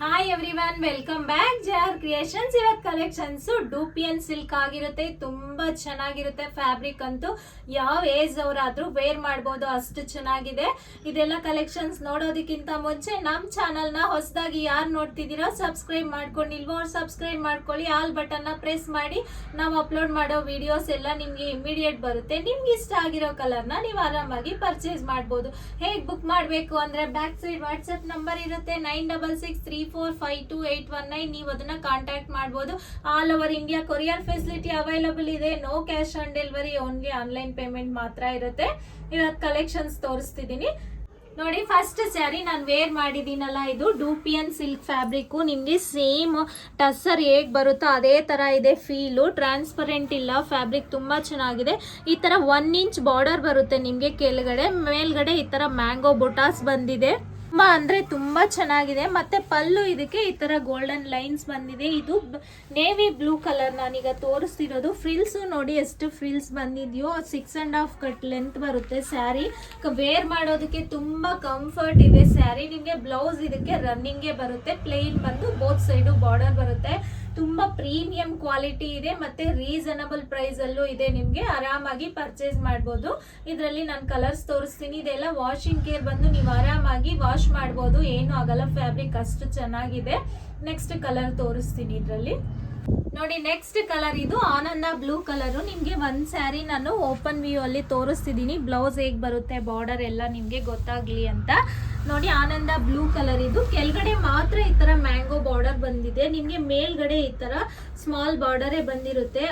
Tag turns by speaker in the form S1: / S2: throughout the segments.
S1: Hi everyone, welcome back J R creations. ಇವತ್ತು collections dupion silk ಆಗಿರುತ್ತೆ. ತುಂಬಾ ಚೆನ್ನಾಗಿರುತ್ತೆ. ಫ್ಯಾಬ್ರಿಕ್ ಅಂತೂ ಯಾವ ಏಜ್ ಅವರಾದ್ರೂ ವೇರ್ ಮಾಡ್ಬೋದು, ಅಷ್ಟು ಚೆನ್ನಾಗಿದೆ. ಇದೆಲ್ಲ ಕಲೆಕ್ಷನ್ಸ್ ನೋಡೋದಕ್ಕಿಂತ ಮುಂಚೆ ನಮ್ಮ ಚಾನಲ್ನ ಹೊಸದಾಗಿ ಯಾರು ನೋಡ್ತಿದ್ದೀರೋ ಸಬ್ಸ್ಕ್ರೈಬ್ ಮಾಡ್ಕೊಂಡಿಲ್ವೋ ಅವ್ರು ಸಬ್ಸ್ಕ್ರೈಬ್ ಮಾಡ್ಕೊಳ್ಳಿ. ಆಲ್ ಬಟನ್ನ ಪ್ರೆಸ್ ಮಾಡಿ ನಾವು ಅಪ್ಲೋಡ್ ಮಾಡೋ ವಿಡಿಯೋಸ್ ಎಲ್ಲ ನಿಮಗೆ ಇಮಿಡಿಯೇಟ್ ಬರುತ್ತೆ. ನಿಮ್ಗೆ ಇಷ್ಟ ಆಗಿರೋ ಕಲರ್ನ ನೀವು ಆರಾಮಾಗಿ ಪರ್ಚೇಸ್ ಮಾಡ್ಬೋದು. ಹೇಗೆ ಬುಕ್ ಮಾಡಬೇಕು ಅಂದರೆ ಬ್ಯಾಕ್ ಸೈಡ್ ವಾಟ್ಸಪ್ ನಂಬರ್ ಇರುತ್ತೆ 9663452819. ನೀವು ಅದನ್ನ ಕಾಂಟ್ಯಾಕ್ಟ್ ಮಾಡಬಹುದು. All over India courier facility available ಇದೆ. No cash on delivery, only online payment ಮಾತ್ರ ಇರುತ್ತೆ. ಇವತ್ತು ಕಲೆಕ್ಷನ್ಸ್ ತೋರಿಸ್ತಿದ್ದೀನಿ ನೋಡಿ. ಫಸ್ಟ್ ಸ್ಯಾರಿ ನಾನು ವೇರ್ ಮಾಡಿದ್ದೀನಲ್ಲ, ಇದು ಡೂಪಿಯನ್ ಸಿಲ್ಕ್ ಫ್ಯಾಬ್ರಿಕ್. ನಿಮಗೆ ಸೇಮ್ ಟಸ್ಸರ್ ಹೇಗೆ ಬರುತ್ತೋ ಅದೇ ತರ ಇದೆ ಫೀಲು. ಟ್ರಾನ್ಸ್ಪರೆಂಟ್ ಇಲ್ಲ, ಫ್ಯಾಬ್ರಿಕ್ ತುಂಬಾ ಚೆನ್ನಾಗಿದೆ. ಈ ತರ 1 ಇಂಚ್ ಬಾರ್ಡರ್ ಬರುತ್ತೆ ನಿಮಗೆ ಕೆಳಗಡೆ. ಮೇಲ್ಗಡೆ ಈ ತರ ಮ್ಯಾಂಗೋ ಬುಟಾಸ್ ಬಂದಿದೆ. ತುಂಬಾ ಅಂದ್ರೆ ತುಂಬಾ ಚೆನ್ನಾಗಿದೆ. ಮತ್ತೆ ಪಲ್ಲು ಇದಕ್ಕೆ ಈ ತರ ಗೋಲ್ಡನ್ ಲೈನ್ಸ್ ಬಂದಿದೆ. ಇದು ನೇವಿ ಬ್ಲೂ ಕಲರ್ ನಾನೀಗ ತೋರಿಸ್ತಿರೋದು. ಫ್ರಿಲ್ಸ್ ನೋಡಿ ಎಷ್ಟು ಫ್ರಿಲ್ಸ್ ಬಂದಿದೆಯೋ. 6.5 ಕಟ್ ಲೆಂತ್ ಬರುತ್ತೆ ಸ್ಯಾರಿ. ವೇರ್ ಮಾಡೋದಕ್ಕೆ ತುಂಬಾ ಕಂಫರ್ಟ್ ಇದೆ ಸ್ಯಾರಿ. ನಿಮಗೆ ಬ್ಲೌಸ್ ಇದಕ್ಕೆ ರನ್ನಿಂಗ್ಗೆ ಬರುತ್ತೆ. ಪ್ಲೇನ್ ಬಂದು ಬೋತ್ ಸೈಡು ಬಾರ್ಡರ್ ಬರುತ್ತೆ. ತುಂಬಾ ಪ್ರೀಮಿಯಂ ಕ್ವಾಲಿಟಿ ಇದೆ, ಮತ್ತೆ ರೀಸನಬಲ್ ಪ್ರೈಸ್ ಅಲ್ಲೂ ಇದೆ. ನಿಮ್ಗೆ ಆರಾಮಾಗಿ ಪರ್ಚೇಸ್ ಮಾಡಬಹುದು. ಇದರಲ್ಲಿ ನಾನು ಕಲರ್ಸ್ ತೋರಿಸ್ತೀನಿ. ಇದೆಲ್ಲ ವಾಷಿಂಗ್ ಕೇರ್ ಬಂದು ನೀವು ಆರಾಮಾಗಿ ವಾಶ್ ಮಾಡಬಹುದು, ಏನು ಆಗಲ್ಲ. ಫ್ಯಾಬ್ರಿಕ್ ಅಷ್ಟು ಚೆನ್ನಾಗಿದೆ. ನೆಕ್ಸ್ಟ್ ಕಲರ್ ತೋರಿಸ್ತೀನಿ ಇದರಲ್ಲಿ ನೋಡಿ. ನೆಕ್ಸ್ಟ್ ಕಲರ್ ಇದು ಆನಂದ ಬ್ಲೂ ಕಲರ್. ನಿಮ್ಗೆ ಒಂದ್ ಸ್ಯಾರಿ ನಾನು ಓಪನ್ ವ್ಯೂ ಅಲ್ಲಿ ತೋರಿಸ್ತಿದ್ದೀನಿ. ಬ್ಲೌಸ್ ಹೇಗ್ ಬರುತ್ತೆ, ಬಾರ್ಡರ್ ಎಲ್ಲ ನಿಮ್ಗೆ ಗೊತ್ತಾಗ್ಲಿ ಅಂತ ನೋಡಿ. ಆನಂದ ಬ್ಲೂ ಕಲರ್ ಇದು. ಕೆಳಗಡೆ ಮಾತ್ರ ಈ ತರ ಮ್ಯಾಂಗೋ ಬಾರ್ಡರ್ ಬಂದಿದೆ. ನಿಮ್ಗೆ ಮೇಲ್ಗಡೆ ಈ ತರ ಸ್ಮಾಲ್ ಬಾರ್ಡರೇ ಬಂದಿರುತ್ತೆ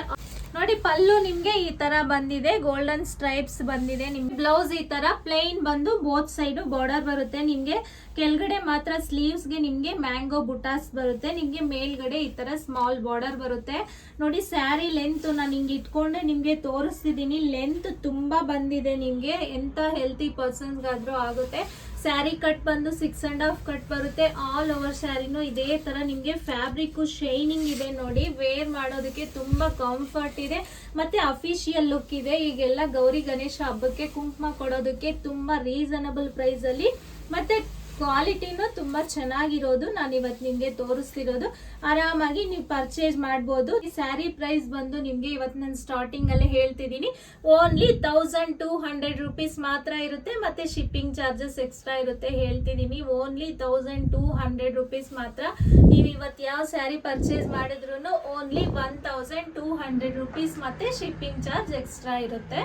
S1: ನೋಡಿ. ಪಲ್ಲು ನಿಮ್ಗೆ ಈ ತರ ಬಂದಿದೆ, ಗೋಲ್ಡನ್ ಸ್ಟ್ರೈಪ್ಸ್ ಬಂದಿದೆ. ನಿಮ್ಗೆ ಬ್ಲೌಸ್ ಈ ತರ ಪ್ಲೇನ್ ಬಂದು ಬೋತ್ ಸೈಡ್ ಬಾರ್ಡರ್ ಬರುತ್ತೆ. ನಿಮ್ಗೆ ಕೆಳಗಡೆ ಮಾತ್ರ ಸ್ಲೀವ್ಸ್ ಗೆ ನಿಮ್ಗೆ ಮ್ಯಾಂಗೋ ಬುಟಾಸ್ ಬರುತ್ತೆ. ನಿಮ್ಗೆ ಮೇಲ್ಗಡೆ ಈ ತರ ಸ್ಮಾಲ್ ಬಾರ್ಡರ್ ಬರುತ್ತೆ ನೋಡಿ. ಸ್ಯಾರಿ ಲೆಂತ್ ನಾನು ಹಿಂಗೆ ಇಟ್ಕೊಂಡೆ ನಿಮ್ಗೆ ತೋರಿಸ್ತಿದ್ದೀನಿ. ಲೆಂತ್ ತುಂಬಾ ಬಂದಿದೆ. ನಿಮ್ಗೆ ಎಂತ ಹೆಲ್ತಿ ಪರ್ಸನ್ಸ್ಗಾದ್ರೂ ಆಗುತ್ತೆ. ಸ್ಯಾರಿ ಕಟ್ ಬಂದು 6.5 ಕಟ್ ಬರುತ್ತೆ. ಆಲ್ ಓವರ್ ಸ್ಯಾರಿನೂ ಇದೇ ತರ ನಿಮ್ಗೆ ಫ್ಯಾಬ್ರಿಕ್ ಶೈನಿಂಗ್ ಇದೆ ನೋಡಿ. ವೇರ್ ಮಾಡೋದಕ್ಕೆ ತುಂಬಾ ಕಂಫರ್ಟ್ ಇದೆ, ಮತ್ತೆ ಅಫಿಷಿಯಲ್ ಲುಕ್ ಇದೆ. ಈಗೆಲ್ಲ ಗೌರಿ ಗಣೇಶ ಹಬ್ಬಕ್ಕೆ ಕುಂಕುಮ ಕೊಡೋದಕ್ಕೆ ತುಂಬಾ ರೀಸನಬಲ್ ಪ್ರೈಸ್ ಅಲ್ಲಿ, ಮತ್ತೆ ಕ್ವಾಲಿಟಿನೂ ತುಂಬಾ ಚೆನ್ನಾಗಿರೋದು ನಾನು ಇವತ್ತು ನಿಮ್ಗೆ ತೋರಿಸ್ತಿರೋದು. ಆರಾಮಾಗಿ ನೀವು ಪರ್ಚೇಸ್ ಮಾಡ್ಬೋದು. ಈ ಸ್ಯಾರಿ ಪ್ರೈಸ್ ಬಂದು ನಿಮ್ಗೆ ಇವತ್ತು ನಾನು ಸ್ಟಾರ್ಟಿಂಗ್ ಅಲ್ಲೇ ಹೇಳ್ತಿದ್ದೀನಿ, ಓನ್ಲಿ 1200 ರುಪೀಸ್ ಮಾತ್ರ ಇರುತ್ತೆ. ಮತ್ತೆ ಶಿಪ್ಪಿಂಗ್ ಚಾರ್ಜಸ್ ಎಕ್ಸ್ಟ್ರಾ ಇರುತ್ತೆ. ಹೇಳ್ತಿದ್ದೀನಿ ಓನ್ಲಿ 1200 ರುಪೀಸ್ ಮಾತ್ರ. ನೀವು ಇವತ್ತು ಯಾವ ಸ್ಯಾರಿ ಪರ್ಚೇಸ್ ಮಾಡಿದ್ರು ಓನ್ಲಿ 1200 ರುಪೀಸ್, ಮತ್ತೆ ಶಿಪ್ಪಿಂಗ್ ಚಾರ್ಜ್ ಎಕ್ಸ್ಟ್ರಾ ಇರುತ್ತೆ.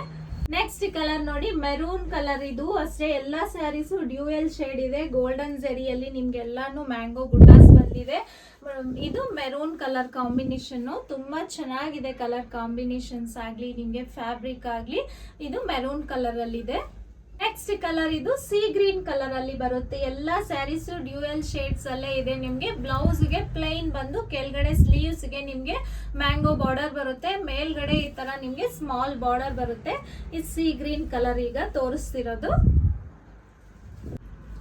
S1: ನೆಕ್ಸ್ಟ್ ಕಲರ್ ನೋಡಿ, ಮೆರೂನ್ ಕಲರ್. ಇದು ಅಷ್ಟೇ ಎಲ್ಲಾ ಸ್ಯಾರೀಸು ಡ್ಯೂಯಲ್ ಶೇಡ್ ಇದೆ. ಗೋಲ್ಡನ್ ಜರಿಯಲ್ಲಿ ನಿಮ್ಗೆಲ್ಲಾನು ಮ್ಯಾಂಗೋ ಬುಟಾಸ್ ಬಂದಿದೆ. ಇದು ಮೆರೂನ್ ಕಲರ್ ಕಾಂಬಿನೇಷನ್. ತುಂಬಾ ಚೆನ್ನಾಗಿದೆ ಕಲರ್ ಕಾಂಬಿನೇಷನ್ಸ್ ಆಗ್ಲಿ, ನಿಮ್ಗೆ ಫ್ಯಾಬ್ರಿಕ್ ಆಗ್ಲಿ. ಇದು ಮೆರೂನ್ ಕಲರ್ ಅಲ್ಲಿ ಇದೆ. ನೆಕ್ಸ್ಟ್ ಕಲರ್ ಇದು ಸೀ ಗ್ರೀನ್ ಕಲರ್ ಅಲ್ಲಿ ಬರುತ್ತೆ. ಎಲ್ಲಾ ಸ್ಯಾರೀಸ್ ಡ್ಯೂಯಲ್ ಶೇಡ್ಸ್ ಅಲ್ಲೇ ಇದೆ. ನಿಮ್ಗೆ ಬ್ಲೌಸ್ ಗೆ ಪ್ಲೈನ್ ಬಂದು ಕೆಳಗಡೆ ಸ್ಲೀವ್ಸ್ ಗೆ ನಿಮ್ಗೆ ಮ್ಯಾಂಗೋ ಬಾರ್ಡರ್ ಬರುತ್ತೆ. ಮೇಲ್ಗಡೆ ಈ ತರ ನಿಮ್ಗೆ ಸ್ಮಾಲ್ ಬಾರ್ಡರ್ ಬರುತ್ತೆ. ಇದು ಸೀ ಗ್ರೀನ್ ಕಲರ್ ಈಗ ತೋರಿಸ್ತಿರೋದು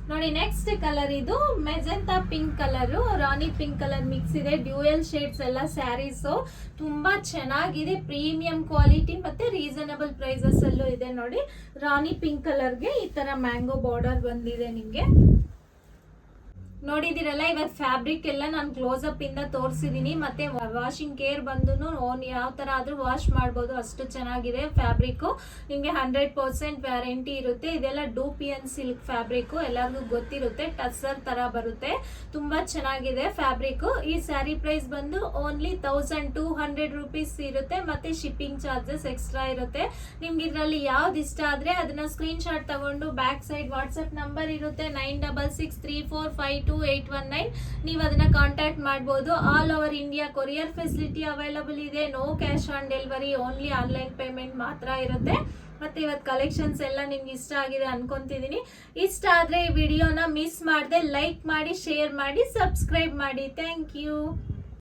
S1: ನೋಡಿ. ನೆಕ್ಸ್ಟ್ ಕಲರ್ ಇದು ಮೆಜೆಂಟಾ ಪಿಂಕ್ ಕಲರ್, ರಾಣಿ ಪಿಂಕ್ ಕಲರ್ ಮಿಕ್ಸ್ ಇದೆ. ಡ್ಯೂಯಲ್ ಶೇಡ್ಸ್ ಎಲ್ಲ ಸ್ಯಾರೀಸ್ ತುಂಬಾ ಚೆನ್ನಾಗಿದೆ. ಪ್ರೀಮಿಯಂ ಕ್ವಾಲಿಟಿ ಮತ್ತೆ ರೀಸನಬಲ್ ಪ್ರೈಸಸ್ ಅಲ್ಲೂ ಇದೆ ನೋಡಿ. ರಾಣಿ ಪಿಂಕ್ ಕಲರ್ಗೆ ಈ ತರ ಮ್ಯಾಂಗೋ ಬಾರ್ಡರ್ ಬಂದಿದೆ. ನಿಮ್ಗೆ ನೋಡಿದಿರಲ್ಲ, ಇವತ್ತು ಫ್ಯಾಬ್ರಿಕ್ ಎಲ್ಲ ನಾನು ಕ್ಲೋಸ್ ಅಪ್ ಇಂದ ತೋರಿಸಿದೀನಿ. ಮತ್ತೆ ವಾಷಿಂಗ್ ಕೇರ್ ಬಂದು ಓನ್ ಯಾವ ತರ ಆದ್ರೂ ವಾಶ್ ಮಾಡಬಹುದು, ಅಷ್ಟು ಚೆನ್ನಾಗಿದೆ ಫ್ಯಾಬ್ರಿಕ್. ನಿಮ್ಗೆ 100% ವ್ಯಾರಂಟಿ ಇರುತ್ತೆ. ಇದೆಲ್ಲ ಡೂಪಿಯನ್ ಸಿಲ್ಕ್ ಫ್ಯಾಬ್ರಿಕ್, ಎಲ್ಲರಿಗೂ ಗೊತ್ತಿರುತ್ತೆ. ಟಸ್ಸರ್ ತರ ಬರುತ್ತೆ. ತುಂಬಾ ಚೆನ್ನಾಗಿದೆ ಫ್ಯಾಬ್ರಿಕ್. ಈ ಸ್ಯಾರಿ ಪ್ರೈಸ್ ಬಂದು ಓನ್ಲಿ 1200 ರುಪೀಸ್ ಇರುತ್ತೆ. ಮತ್ತೆ ಶಿಪ್ಪಿಂಗ್ ಚಾರ್ಜಸ್ ಎಕ್ಸ್ಟ್ರಾ ಇರುತ್ತೆ. ನಿಮ್ಗೆ ಇದ್ರಲ್ಲಿ ಯಾವ್ದು ಇಷ್ಟ ಆದ್ರೆ ಅದನ್ನ ಸ್ಕ್ರೀನ್ ಶಾಟ್ ತಗೊಂಡು ಬ್ಯಾಕ್ ಸೈಡ್ ವಾಟ್ಸ್ಆಪ್ ನಂಬರ್ ಇರುತ್ತೆ 9663452819. ನೀವು ಅದನ್ನ ಕಾಂಟ್ಯಾಕ್ಟ್ ಮಾಡಬಹುದು. All over India courier facility available ಇದೆ. No cash on delivery, only online payment ಮಾತ್ರ ಇರುತ್ತೆ. ಮತ್ತೆ ಇವತ್ತು ಕಲೆಕ್ಷನ್ಸ್ ಎಲ್ಲ ನಿಮ್ಗೆ ಇಷ್ಟ ಆಗಿದೆ ಅನ್ಕೊಂತಿದೀನಿ. ಇಷ್ಟ ಆದ್ರೆ ಈ ವಿಡಿಯೋನ ಮಿಸ್ ಮಾಡದೆ ಲೈಕ್ ಮಾಡಿ, ಶೇರ್ ಮಾಡಿ, ಸಬ್ಸ್ಕ್ರೈಬ್ ಮಾಡಿ. Thank you.